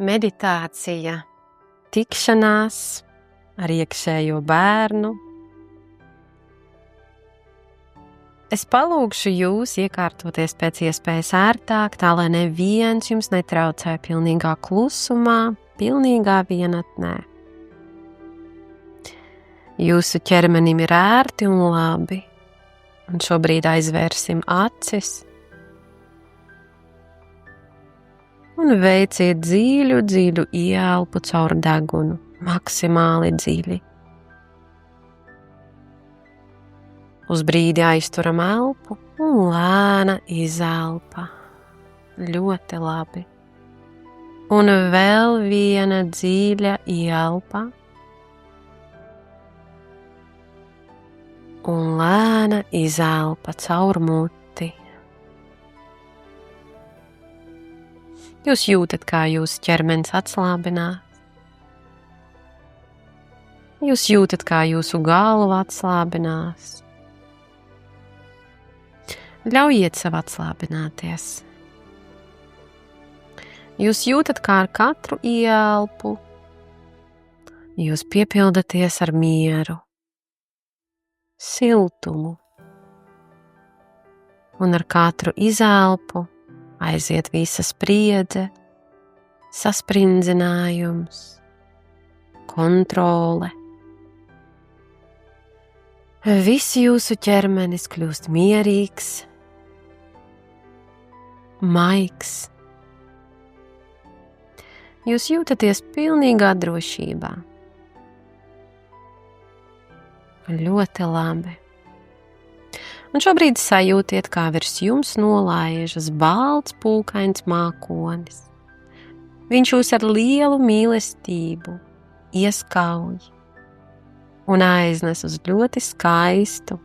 meditācija, tikšanās ar iekšējo bērnu. Es palūgšu jūs iekārtoties pēc iespējas ērtāk, tā lai neviens jums netraucē pilnīgā klusumā, pilnīgā vienatnē. Jūsu ķermenim ir ērti un labi, un šobrīd aizvērsim acis un veiciet dziļu, dziļu ieelpu caur degunu, maksimāli dziļi. Uz brīdi aizturam elpu un lēna izelpa. Ļoti labi. Un vēl viena dziļa ieelpa. Un lēna izelpa caur muti. Jūs jūtat, kā jūsu ķermenis atslābinās. Jūs jūtat, kā jūsu galva atslābinās. Ļaujiet sev atslābināties. Jūs jūtat, kā ar katru ieelpu jūs piepildaties ar mieru, siltumu, un ar katru izelpu aiziet visa spriedze, saspringzinājums, kontrole. Viss jūsu ķermenis kļūst mierīgs, maigs. Jūs jūtaties pilnīgā drošībā. Ļoti labi. Un šobrīd sajūtiet, kā virs jums nolaižas balts pūkains mākonis. Viņš jūs ar lielu mīlestību ieskauj un aiznes uz ļoti skaistu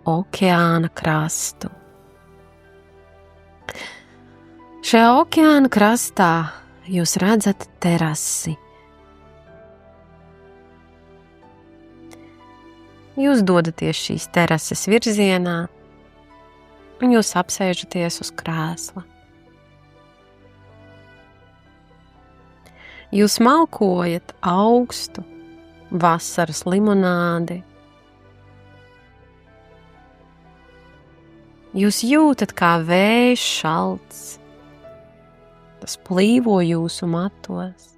okeāna krastu. Šajā okeāna krastā jūs redzat terasi. Jūs dodaties šīs terases virzienā un jūs apsēžaties uz krēsla. Jūs malkojat augstu vasaras limonādi. Jūs jūtat, kā vējš šalts. Tas plīvo jūsu matos.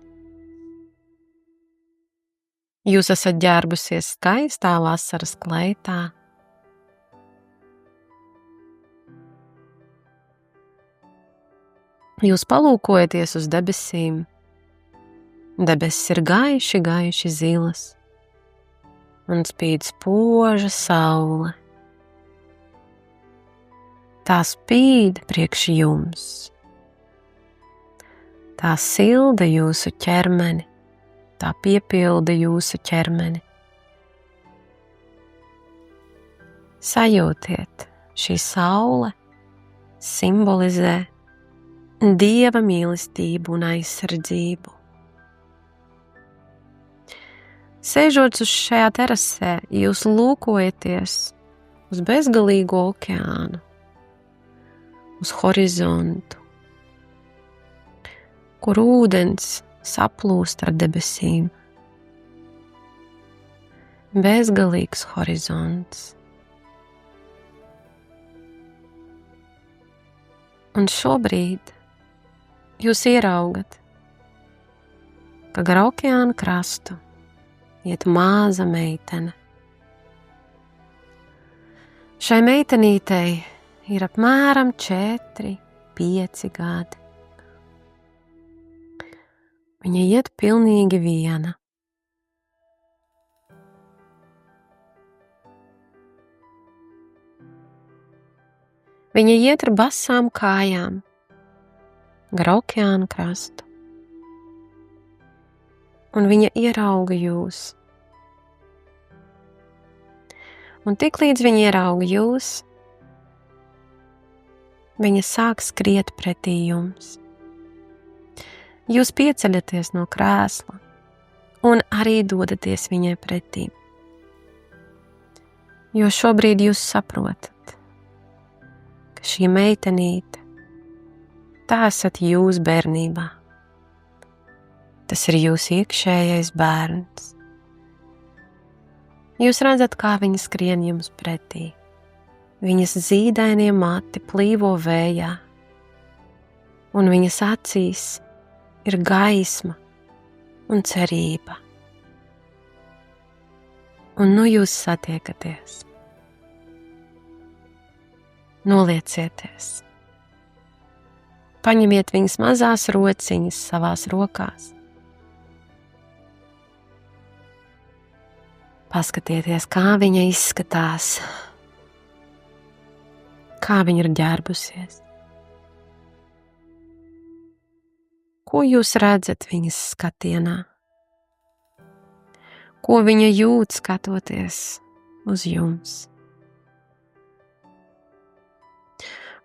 Jūs esat ģērbusies skaistā vasaras kleitā. Jūs palūkojaties uz debesīm. Debesis ir gaiši, gaiši zilas, un spīd spoža saule. Tā spīd priekš jums. Tā silda jūsu ķermeni. Tā piepilda jūsu ķermeni. Sajūtiet, šī saule simbolizē Dieva mīlestību un aizsardzību. Sēžot uz šajā terasē, jūs lūkojaties uz bezgalīgo okeānu, uz horizontu, kur ūdens saplūst ar debesīm. Bezgalīgs horizonts. Un šobrīd jūs ieraugat, ka gar okeāna krastu iet maza meitene. Šai meitenītei ir apmēram 4-5 gadi. Viņa iet pilnīgi viena. Viņa iet ar basām kājām gar okeāna krastu. Un viņa ierauga jūs. Un tiklīdz viņa ierauga jūs, viņa sāk skriet pretī jums. Jūs pieceļaties no krēsla un arī dodaties viņai pretī. Jo šobrīd jūs saprotat, ka šī meitenīte, tā esat jūs bērnībā. Tas ir jūsu iekšējais bērns. Jūs redzat, kā viņa skrien jums pretī. Viņas zīdainie mati plīvo vējā, un viņas acīs ir gaisma un cerība. Un nu jūs satiekaties. Noliecieties. Paņemiet viņas mazās rociņas savās rokās. Paskatieties, kā viņa izskatās, kā viņa ir ģērbusies. Ko jūs redzat viņas skatienā? Ko viņa jūt skatoties uz jums?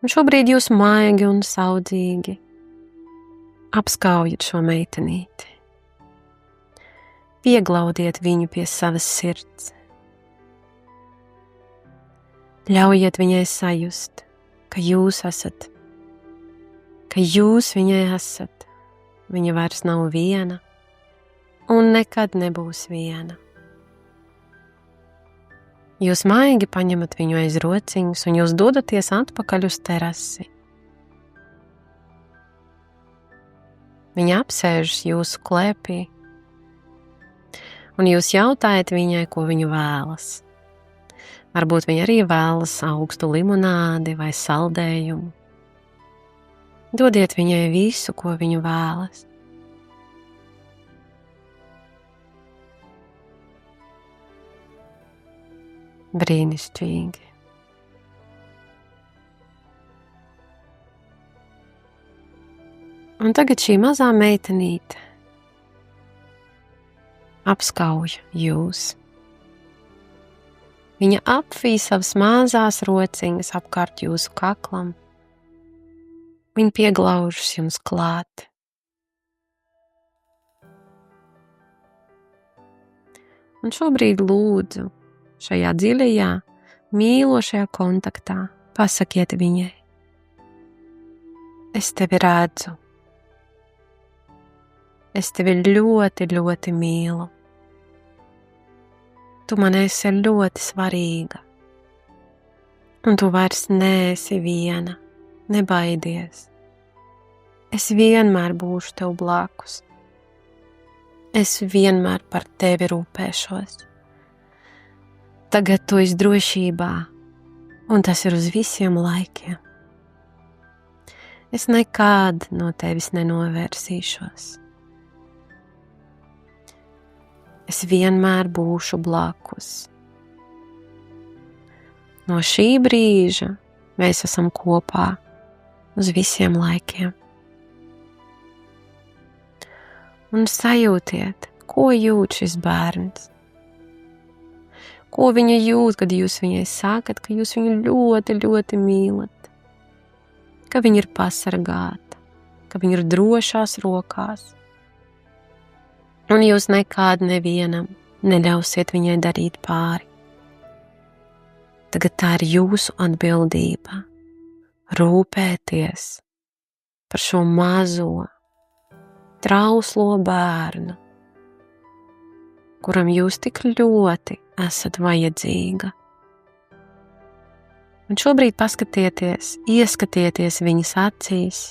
Un šobrīd jūs maigi un saudzīgi apskaujat šo meitenīti. Pieglaudiet viņu pie savas sirds. Ļaujiet viņai sajust, ka jūs esat, ka jūs viņai esat. Viņa vairs nav viena un nekad nebūs viena. Jūs maigi paņemat viņu aiz rociņas un jūs dodaties atpakaļ uz terasi. Viņa apsēžas jūsu klēpī, un jūs jautājat viņai, ko viņa vēlas. Varbūt viņa arī vēlas augstu limonādi vai saldējumu. Dodiet viņai visu, ko viņa vēlas. Brīnišķīgi. Un tagad šī mazā meitenīte apskauj jūs. Viņa apvij savas mazās rociņas apkārt jūsu kaklam. Viņa pieglaužas jums klāt. Un šobrīd lūdzu, šajā dziļajā, mīlošajā kontaktā pasakiet viņai: es tevi redzu. Es tevi ļoti, ļoti mīlu. Tu man esi ļoti svarīga. Un tu vairs neesi viena. Nebaidies. Es vienmēr būšu tev blakus. Es vienmēr par tevi rūpēšos. Tagad tu esi drošībā, un tas ir uz visiem laikiem. Es nekad no tevis nenovērsīšos. Es vienmēr būšu blakus. No šī brīža mēs esam kopā uz visiem laikiem. Un sajūtiet, ko jūt šis bērns. Ko viņa jūt, kad jūs viņai sakat, ka jūs viņu ļoti, ļoti mīlat. Ka viņa ir pasargāta, ka viņa ir drošās rokās. Un jūs nekād nevienam neļausiet viņai darīt pāri. Tagad tā ir jūsu atbildība rūpēties par šo mazo, trauslo bērnu, kuram jūs tik ļoti esat vajadzīga. Un šobrīd paskatieties, ieskatieties viņas acīs.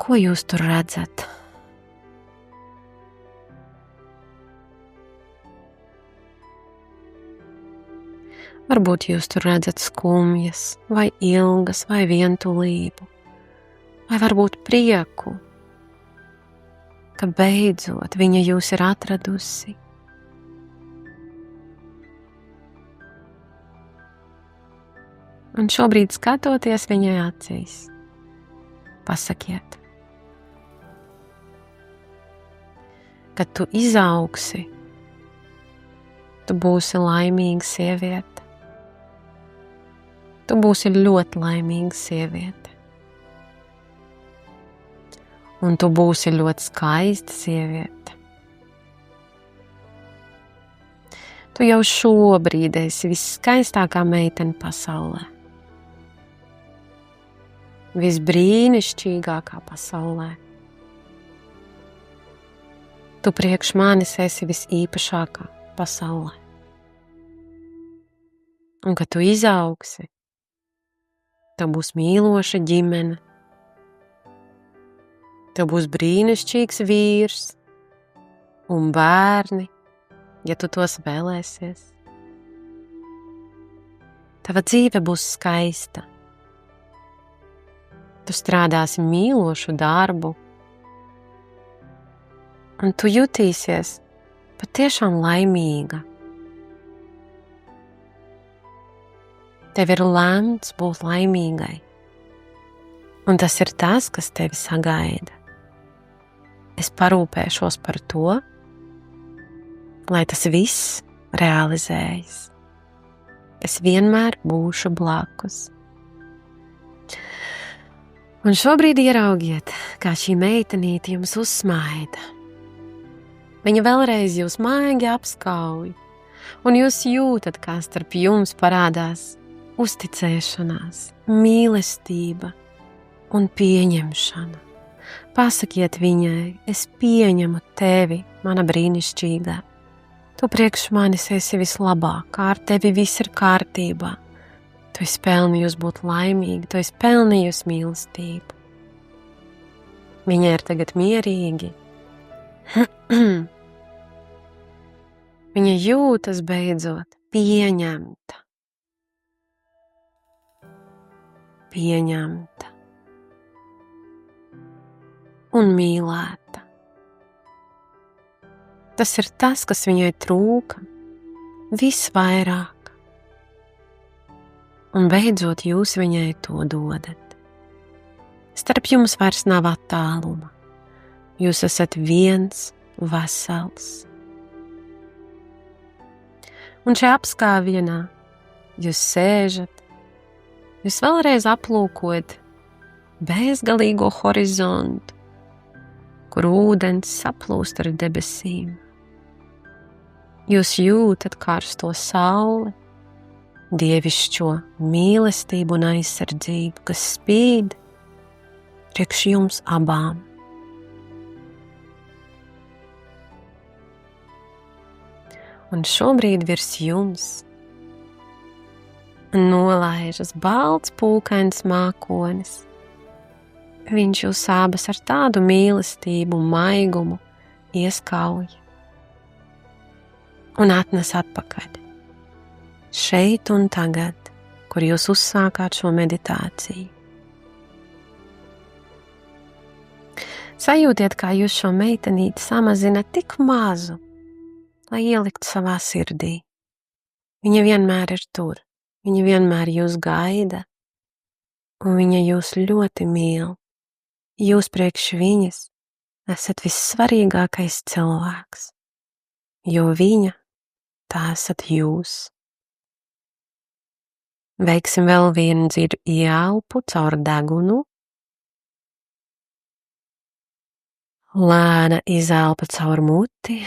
Ko jūs tur redzat? Varbūt jūs tur redzat skumjas, vai ilgas, vai vientulību, vai varbūt prieku, ka beidzot viņa jūs ir atradusi. Un šobrīd skatoties viņai acīs, pasakiet: kad tu izaugsi, tu būsi laimīga sieviete. Tu būsi ļoti laimīga sieviete. Un tu būsi ļoti skaista sieviete. Tu jau šobrīd esi visskaistākā meitene pasaulē. Visbrīnišķīgākā pasaulē. Tu priekš manis esi visīpašākā pasaulē. Un kad tu izaugsi, tev būs mīloša ģimene, tev būs brīnišķīgs vīrs un bērni, ja tu tos vēlēsies. Tava dzīve būs skaista. Tu strādāsi mīlošu darbu, un tu jutīsies patiešām laimīga. Tev ir lemts būt laimīgai, un tas ir tas, kas tevi sagaida. Es parūpēšos par to, lai tas viss realizējas. Es vienmēr būšu blakus. Un šobrīd ieraugiet, kā šī meitenīte jums uzsmaida. Viņa vēlreiz jūs maigi apskauj, un jūs jūtat, kā starp jums parādās uzticēšanās, mīlestība un pieņemšana. Pasakiet viņai, es pieņemu tevi, mana brīnišķīgā. Tu priekš manis esi vislabākā, ar tevi viss ir kārtībā. Tu esi pelnījusi būt laimīga, tu esi pelnījusi mīlestību. Viņa ir tagad mierīgi. Viņa jūtas beidzot pieņemta. Pieņemta un mīlēta. Tas ir tas, kas viņai trūka visvairāk. Un beidzot jūs viņai to dodat. Starp jums vairs nav attāluma. Jūs esat viens vesels. Un šajā apskāvienā jūs sēžat, jūs vēlreiz aplūkojat bezgalīgo horizontu, kur ūdens saplūst ar debesīm. Jūs jūtat karsto sauli, dievišķo mīlestību un aizsardzību, kas spīd priekš jums abām. Un šobrīd virs jums nolaižas balts pūkains mākonis. Viņš jūs abas ar tādu mīlestību un maigumu ieskauj un atnes atpakaļ. Šeit un tagad, kur jūs uzsākāt šo meditāciju. Sajūtiet, kā jūs šo meitenīti samazināt tik mazu, lai ielikt savā sirdī. Viņa vienmēr ir tur, viņa vienmēr jūs gaida, un viņa jūs ļoti mīl. Jūs priekš viņas esat vissvarīgākais cilvēks, jo viņa tā esat jūs. Veiksim vēl vienu dziļu ieelpu caur degunu. Lēna izelpa caur muti,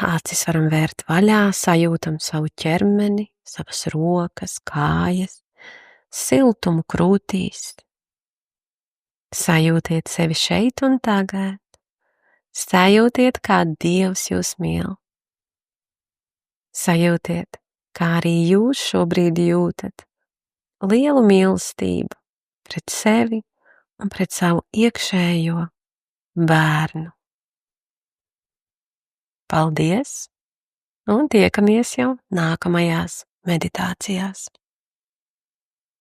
acis varam vērt vaļā, sajūtam savu ķermeni, savas rokas, kājas, siltumu krūtīs. Sajūtiet sevi šeit un tagad, sajūtiet, kā Dievs jūs mīl. Sajūtiet, kā arī jūs šobrīd jūtat lielu mīlestību pret sevi un pret savu iekšējo bērnu. Paldies, un tiekamies jau nākamajās meditācijās.